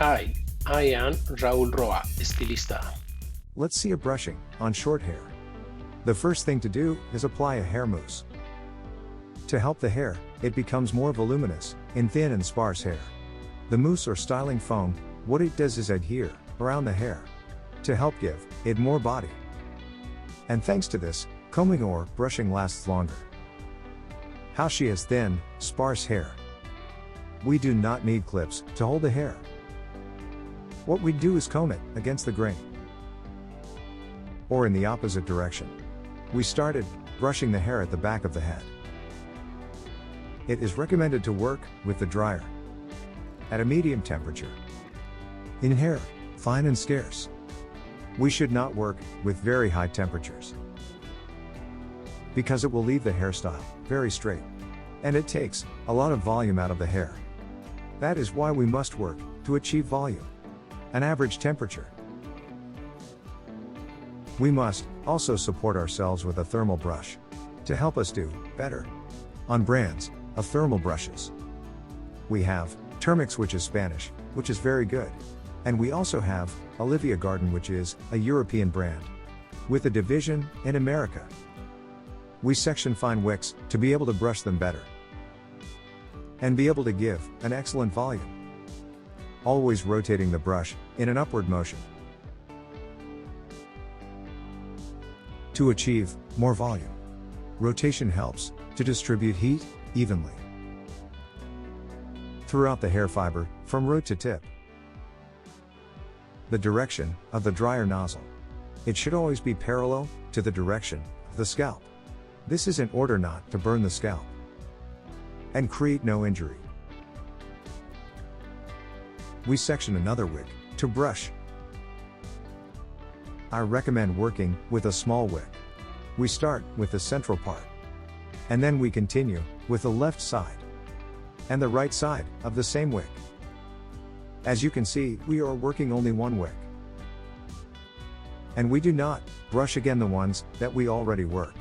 Hi, I am RAUL ROA ESTILISTA. Let's see a brushing on short hair. The first thing to do is apply a hair mousse. To help the hair, it becomes more voluminous in thin and sparse hair. The mousse or styling foam, what it does is adhere around the hair to help give it more body. And thanks to this, combing or brushing lasts longer. How she has thin, sparse hair. We do not need clips to hold the hair. What we do is comb it against the grain, or in the opposite direction. We started brushing the hair at the back of the head. It is recommended to work with the dryer at a medium temperature. In hair, fine and scarce, we should not work with very high temperatures, because it will leave the hairstyle very straight, and it takes a lot of volume out of the hair. That is why we must work to achieve volume, an average temperature. We must also support ourselves with a thermal brush to help us do better. On brands of thermal brushes, we have Thermofixation, which is Spanish, which is very good. And we also have Olivia Garden, which is a European brand with a division in America. We section fine wicks to be able to brush them better and be able to give an excellent volume. Always rotating the brush in an upward motion to achieve more volume. Rotation helps to distribute heat evenly throughout the hair fiber from root to tip. The direction of the dryer nozzle, it should always be parallel to the direction of the scalp. This is in order not to burn the scalp and create no injury. We section another wick to brush. I recommend working with a small wick. We start with the central part, and then we continue with the left side and the right side of the same wick. As you can see, we are working only one wick, and we do not brush again the ones that we already worked.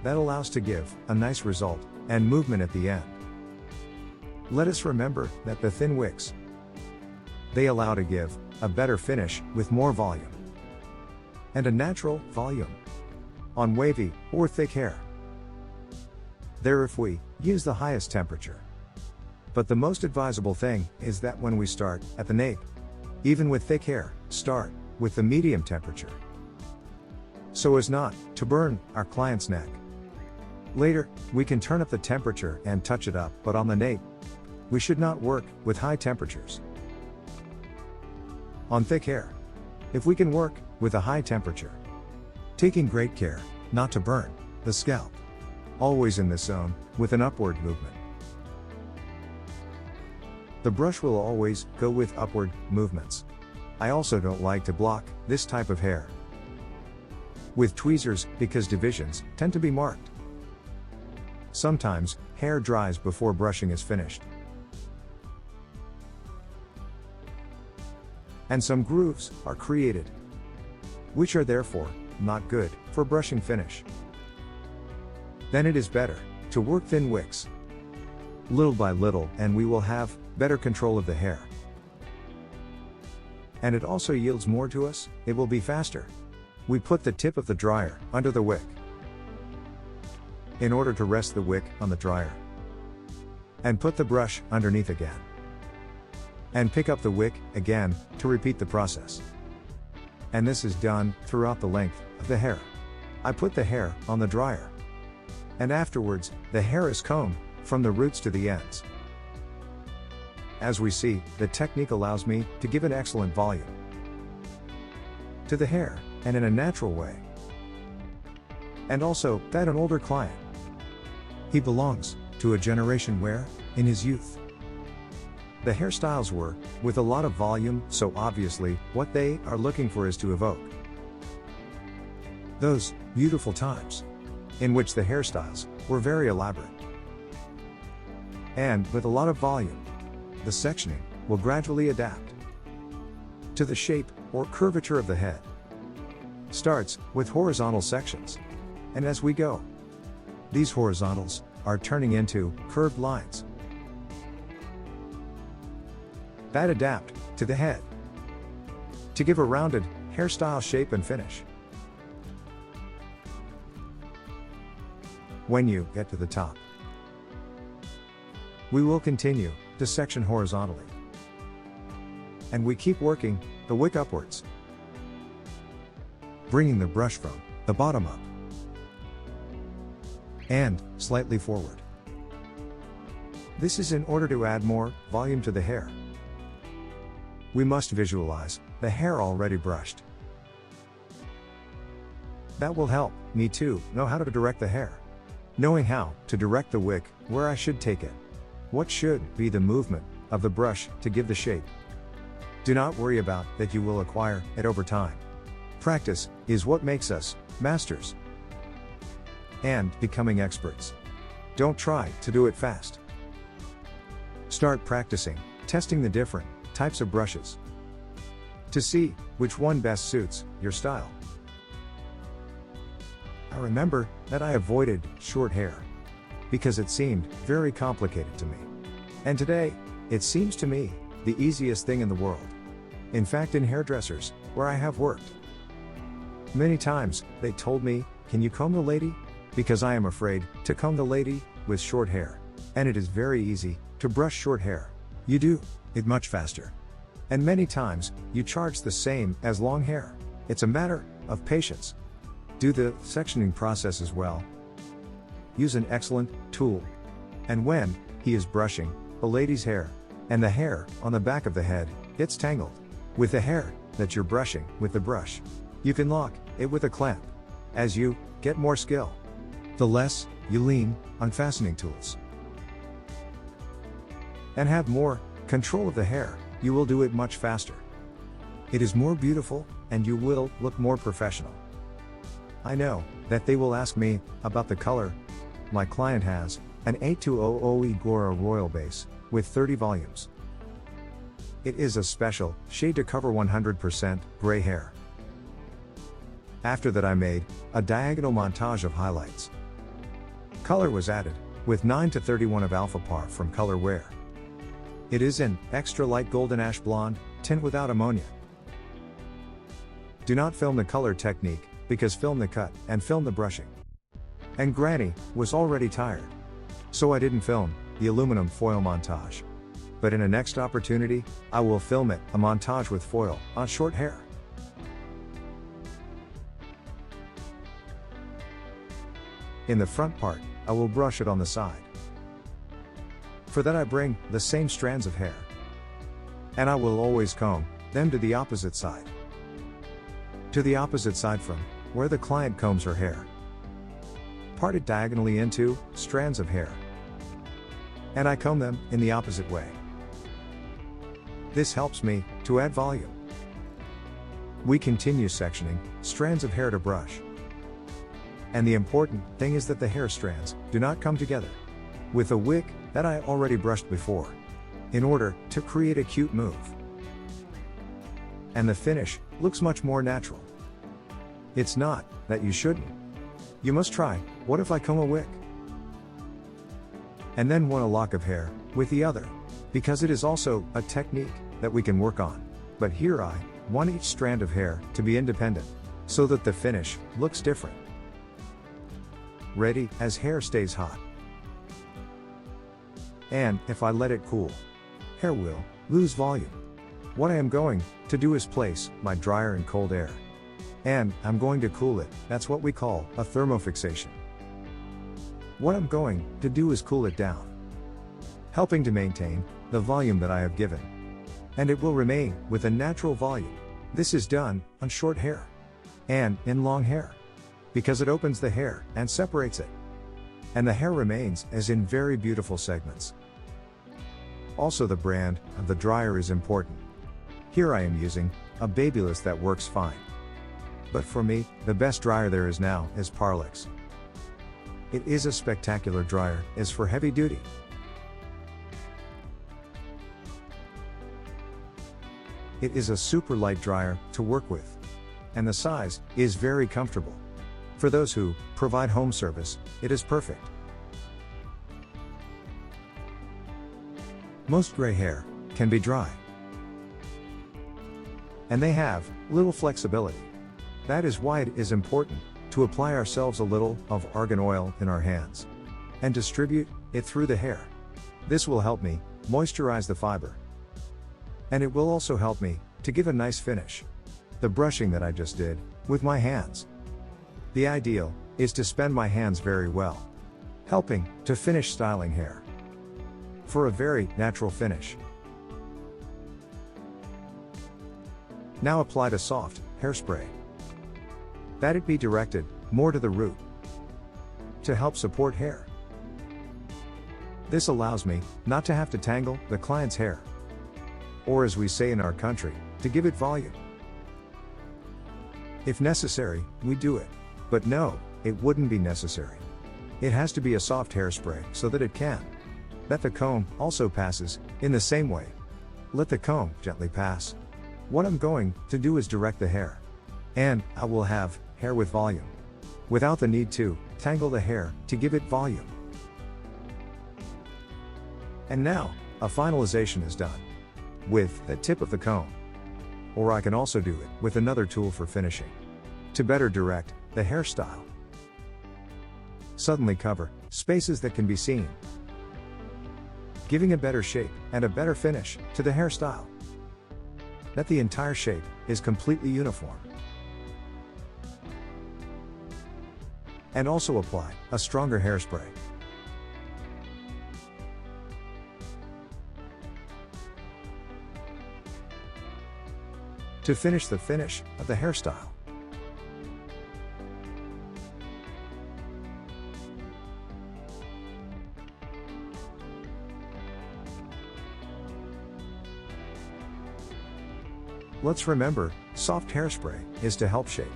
That allows to give a nice result and movement at the end. Let us remember that the thin wicks, they allow to give a better finish with more volume and a natural volume on wavy or thick hair. There, if we use the highest temperature. But the most advisable thing is that when we start at the nape, even with thick hair, start with the medium temperature, so as not to burn our client's neck. Later, we can turn up the temperature and touch it up, but on the nape, we should not work with high temperatures. On thick hair, if we can work with a high temperature, taking great care not to burn the scalp, always in this zone with an upward movement. The brush will always go with upward movements. I also don't like to block this type of hair with tweezers because divisions tend to be marked. Sometimes, hair dries before brushing is finished, and some grooves are created, which are therefore not good for brushing finish. Then it is better to work thin wicks, little by little, and we will have better control of the hair. And it also yields more to us, it will be faster. We put the tip of the dryer under the wick in order to rest the wick on the dryer, and put the brush underneath again, and pick up the wick again to repeat the process. And this is done throughout the length of the hair. I put the hair on the dryer, and afterwards, the hair is combed from the roots to the ends. As we see, the technique allows me to give an excellent volume to the hair, and in a natural way. And also, that an older client, he belongs to a generation where, in his youth, the hairstyles were with a lot of volume, so obviously, what they are looking for is to evoke those beautiful times in which the hairstyles were very elaborate. And with a lot of volume, the sectioning will gradually adapt to the shape or curvature of the head. Starts with horizontal sections, and as we go, these horizontals are turning into curved lines. that adapt to the head to give a rounded hairstyle shape and finish. When you get to the top, we will continue to section horizontally. And we keep working the wick upwards, bringing the brush from the bottom up and slightly forward. This is in order to add more volume to the hair. We must visualize the hair already brushed. That will help me to know how to direct the hair. Knowing how to direct the wick, where I should take it. What should be the movement of the brush to give the shape. Do not worry about that, you will acquire it over time. Practice is what makes us masters and becoming experts. Don't try to do it fast. Start practicing, testing the different types of brushes to see which one best suits your style. I remember that I avoided short hair because it seemed very complicated to me. And today, it seems to me the easiest thing in the world. In fact, in hairdressers, where I have worked, many times they told me, "Can you comb the lady?" Because I am afraid to comb the lady with short hair. And it is very easy to brush short hair. You do it much faster. And many times, you charge the same as long hair. It's a matter of patience. Do the sectioning process as well. Use an excellent tool. And when he is brushing the lady's hair, and the hair on the back of the head gets tangled with the hair that you're brushing with the brush, you can lock it with a clamp. As you get more skill, the less you lean on fastening tools and have more control of the hair, you will do it much faster. It is more beautiful, and you will look more professional. I know that they will ask me about the color. My client has an 8200 Agora Royal base with 30 volumes. It is a special shade to cover 100% gray hair. After that, I made a diagonal montage of highlights. Color was added with 9 to 31 of Alpha Par from Color Wear. It is an extra light golden ash blonde tint without ammonia. Do not film the color technique, because film the cut and film the brushing. And Granny was already tired, so I didn't film the aluminum foil montage. But in a next opportunity, I will film it, a montage with foil on short hair. In the front part, I will brush it on the side. For that, I bring the same strands of hair, and I will always comb them to the opposite side. To the opposite side from where the client combs her hair. Part it diagonally into strands of hair, and I comb them in the opposite way. This helps me to add volume. We continue sectioning strands of hair to brush. And the important thing is that the hair strands do not come together with a wick that I already brushed before, in order to create a cute move. And the finish looks much more natural. It's not that you shouldn't. You must try, what if I comb a wick? And then one a lock of hair with the other, because it is also a technique that we can work on. But here I want each strand of hair to be independent, so that the finish looks different. Ready as hair stays hot. And if I let it cool, hair will lose volume. What I am going to do is place my dryer in cold air. And I'm going to cool it. That's what we call a thermofixation. What I'm going to do is cool it down, helping to maintain the volume that I have given. And it will remain with a natural volume. This is done on short hair and in long hair, because it opens the hair and separates it. And the hair remains as in very beautiful segments. Also, the brand of the dryer is important. Here I am using a Babyless that works fine. But for me, the best dryer there is now is Parlex. It is a spectacular dryer, as for heavy duty. It is a super light dryer to work with. And the size is very comfortable. For those who provide home service, it is perfect. Most gray hair can be dry, and they have little flexibility. That is why it is important to apply ourselves a little of argan oil in our hands and distribute it through the hair. This will help me moisturize the fiber, and it will also help me to give a nice finish. The brushing that I just did with my hands. The ideal is to spend my hands very well, helping to finish styling hair for a very natural finish. Now apply a soft hairspray. That it be directed more to the root to help support hair. This allows me not to have to tangle the client's hair, or as we say in our country, to give it volume. If necessary, we do it. But no, it wouldn't be necessary. It has to be a soft hairspray so that it can. That the comb also passes in the same way. Let the comb gently pass. What I'm going to do is direct the hair. And I will have hair with volume, without the need to tangle the hair to give it volume. And now, a finalization is done with the tip of the comb. Or I can also do it with another tool for finishing, to better direct the hairstyle. Suddenly cover spaces that can be seen, giving a better shape and a better finish to the hairstyle. That the entire shape is completely uniform. And also apply a stronger hairspray. To finish the finish of the hairstyle. Let's remember, soft hairspray is to help shape,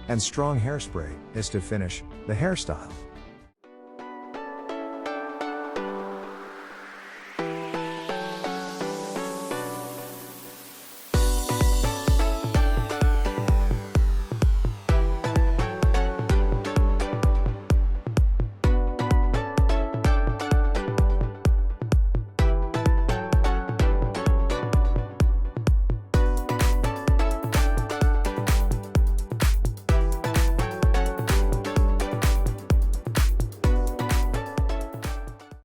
and strong hairspray is to finish the hairstyle.